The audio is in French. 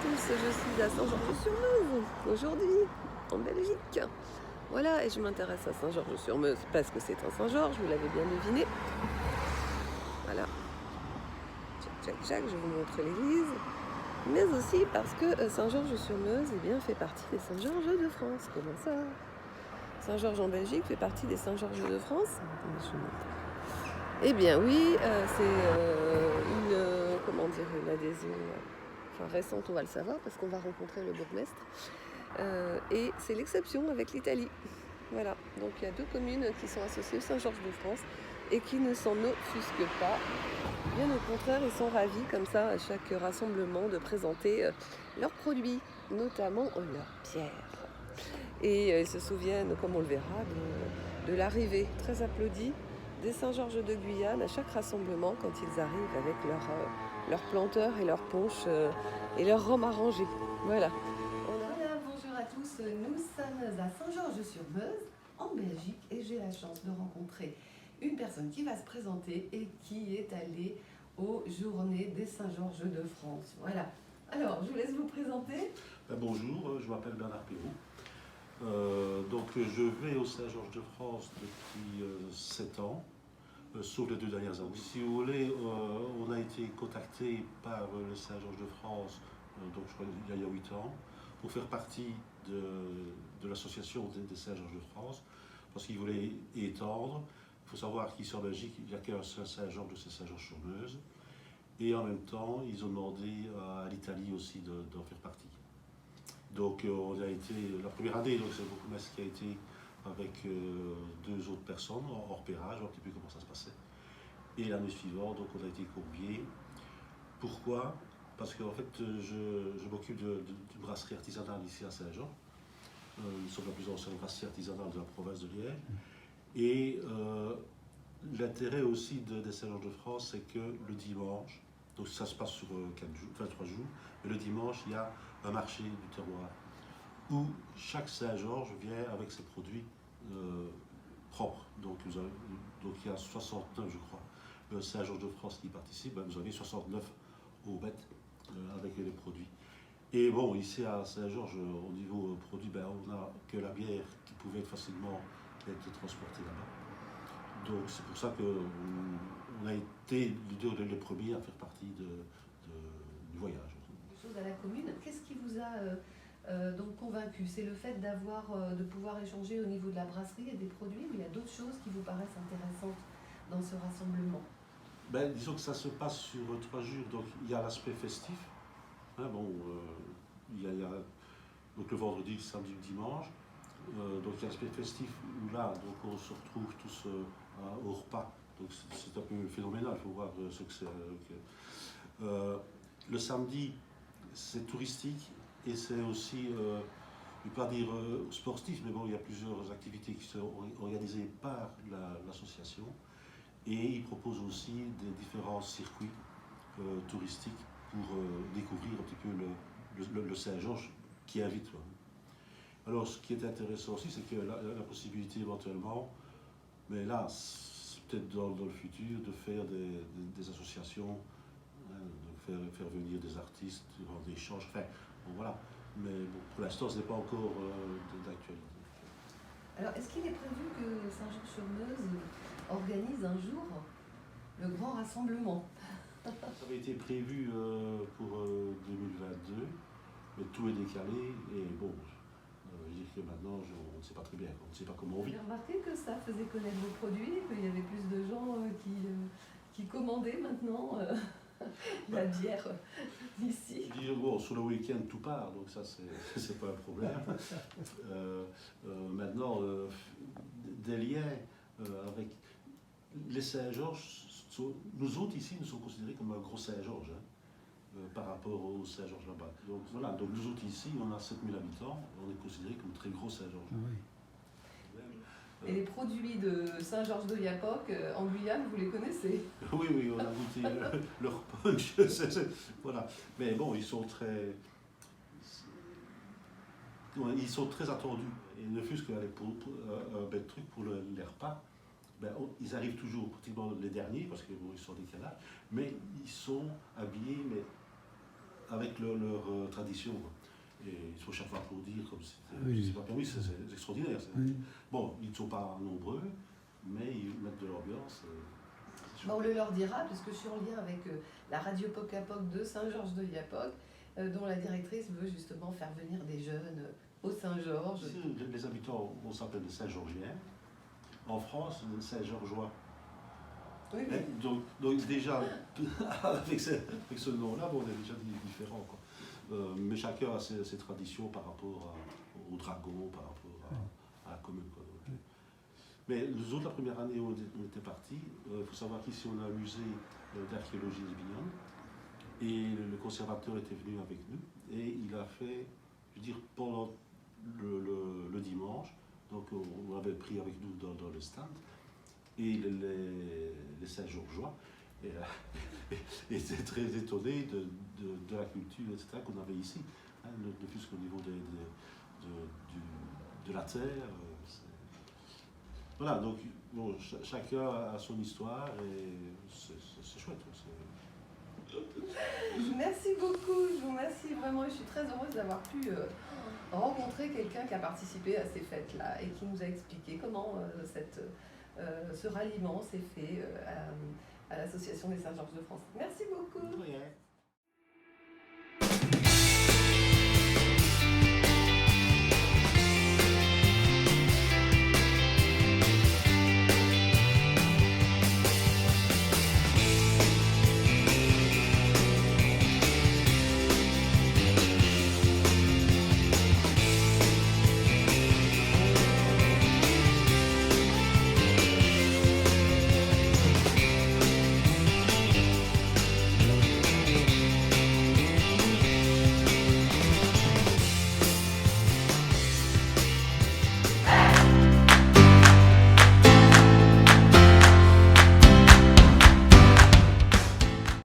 tous, je suis à Saint-Georges-sur-Meuse, aujourd'hui, en Belgique. Voilà, et je m'intéresse à Saint-Georges-sur-Meuse parce que c'est un Saint-Georges, vous l'avez bien deviné. Voilà, tchac tchac tchac, je vais vous montrer l'église. Mais aussi parce que Saint-Georges-sur-Meuse fait partie des Saint-Georges de France. Comment ça? Saint-Georges en Belgique fait partie des Saint-Georges de France. Eh bien oui, c'est une adhésion récente, on va le savoir, parce qu'on va rencontrer le bourgmestre. Et c'est l'exception avec l'Italie. Voilà, donc il y a 2 communes qui sont associées au Saint-Georges de France et qui ne s'en offusquent pas. Bien au contraire, ils sont ravis comme ça à chaque rassemblement de présenter leurs produits, notamment leurs pierres. Et ils se souviennent, comme on le verra, de l'arrivée très applaudie des Saint-Georges de Guyane à chaque rassemblement quand ils arrivent avec leurs planteurs et leurs ponches et leurs rhum arrangés. Voilà. Voilà, bonjour à tous, nous sommes à Saint-Georges-sur-Meuse, en Belgique, et j'ai la chance de rencontrer une personne qui va se présenter et qui est allée aux Journées des Saint-Georges de France. Voilà. Alors, je vous laisse vous présenter. Bonjour, je m'appelle Bernard Perrault. Donc je vais au Saint-Georges de France depuis 7 ans, sauf les 2 dernières années. Si vous voulez, on a été contacté par le Saint-Georges de France, donc je crois il y a 8 ans, pour faire partie de l'association des Saint-Georges de France, parce qu'ils voulaient étendre. Il faut savoir qu'ici en Belgique, il n'y a qu'un seul Saint-Georges, c'est Saint-Georges-sur-Meuse. Et en même temps, ils ont demandé à l'Italie aussi d'en faire partie. Donc on a été, la première année, donc c'est le bourgmestre qui a été avec 2 autres personnes, hors pérage, un petit peu comment ça se passait. Et l'année suivante, donc on a été conviés. Pourquoi? Parce qu'en fait, je m'occupe d'une brasserie artisanale ici à Saint-Jean. Nous sommes la plus ancienne brasserie artisanale de la province de Liège. Et l'intérêt aussi des Saint-Georges de France, c'est que le dimanche, donc ça se passe sur 3 jours, mais le dimanche, il y a un marché du terroir où chaque Saint-Georges vient avec ses produits propres. Donc il y a 69, je crois, Saint-Georges de France qui participent. Vous avez 69 au bêtes avec les produits. Et bon, ici à Saint-Georges, au niveau produit, on n'a que la bière qui pouvait facilement être transportée là-bas. Donc c'est pour ça qu'on a été les premiers à faire partie du voyage. Chose à la commune, qu'est-ce qui vous a donc convaincu? C'est le fait de pouvoir échanger au niveau de la brasserie et des produits, ou il y a d'autres choses qui vous paraissent intéressantes dans ce rassemblement? Disons que ça se passe sur 3 jours, donc il y a l'aspect festif. Il y a donc le vendredi, le samedi, le dimanche. Donc il y a l'aspect festif où là, donc on se retrouve tous au repas. Donc c'est un peu phénoménal, il faut voir ce que c'est. Le samedi, c'est touristique et c'est aussi, je ne vais pas dire sportif, mais bon, il y a plusieurs activités qui sont organisées par l'association. Et ils proposent aussi des différents circuits touristiques pour découvrir un petit peu le Saint-Georges qui invite. Alors, ce qui est intéressant aussi, c'est que la possibilité éventuellement, mais là, c'est peut-être dans le futur, de faire des associations, de faire venir des artistes, des échanges, enfin, bon, voilà. Mais bon, pour l'instant, ce n'est pas encore d'actualité. Alors, est-ce qu'il est prévu que Saint-Georges-sur-Meuse organise un jour le grand rassemblement? Ça avait été prévu pour 2022, mais tout est décalé et bon, je dis que maintenant on ne sait pas très bien, on ne sait pas comment on vit. J'ai remarqué que ça faisait connaître vos produits, qu'il y avait plus de gens qui commandaient maintenant la bière ici. Je dis, bon, sur le week-end tout part, donc ça c'est pas un problème. Maintenant, des liens avec les Saint-Georges, nous autres ici, nous sommes considérés comme un gros Saint-Georges par rapport au Saint-Georges là-bas. Donc voilà, donc nous autres ici, on a 7000 habitants, on est considérés comme très gros Saint-Georges. Oui. Et les produits de Saint-Georges-de-Yapoc en Guyane, vous les connaissez? Oui, on a goûté leur punch, voilà. Mais bon, ils sont très attendus. Et ne fût-ce qu'un bel truc pour les repas. Ils arrivent toujours pratiquement les derniers parce qu'ils sont décalés, mais ils sont habillés mais avec leur tradition. Et il faut chaque fois applaudir comme c'était Oui. c'est pas permis, c'est extraordinaire. Oui. Bon, ils ne sont pas nombreux, mais ils mettent de l'ambiance. Bah, on le leur dira, puisque je suis en lien avec la radio Poc à Poc de Saint-Georges-de-Viapoc, dont la directrice veut justement faire venir des jeunes au Saint-Georges. Ici, les habitants, on s'appelle les Saint-Georgiens. En France, les Saint-Georgeois. Oui, oui. Donc déjà, avec ce nom-là, bon, on est déjà différents. Mais chacun a ses traditions par rapport au dragon, par rapport à la commune. Quoi. Mais nous autres, la première année où on était partis, il faut savoir qu'ici on a un musée d'archéologie lesbienne. Et le conservateur était venu avec nous et il a fait, je veux dire, pendant le dimanche, donc on avait pris avec nous dans le stand, et les Saint-Georgeois étaient très étonnés de la culture, etc., qu'on avait ici, hein, ne plus qu'au niveau de la terre. Voilà, donc bon, chacun a son histoire et c'est chouette. Merci beaucoup, je vous remercie vraiment. Je suis très heureuse d'avoir pu rencontrer quelqu'un qui a participé à ces fêtes-là et qui nous a expliqué comment ce ralliement s'est fait à l'Association des Saint-Georges de France. Merci beaucoup. Ouais.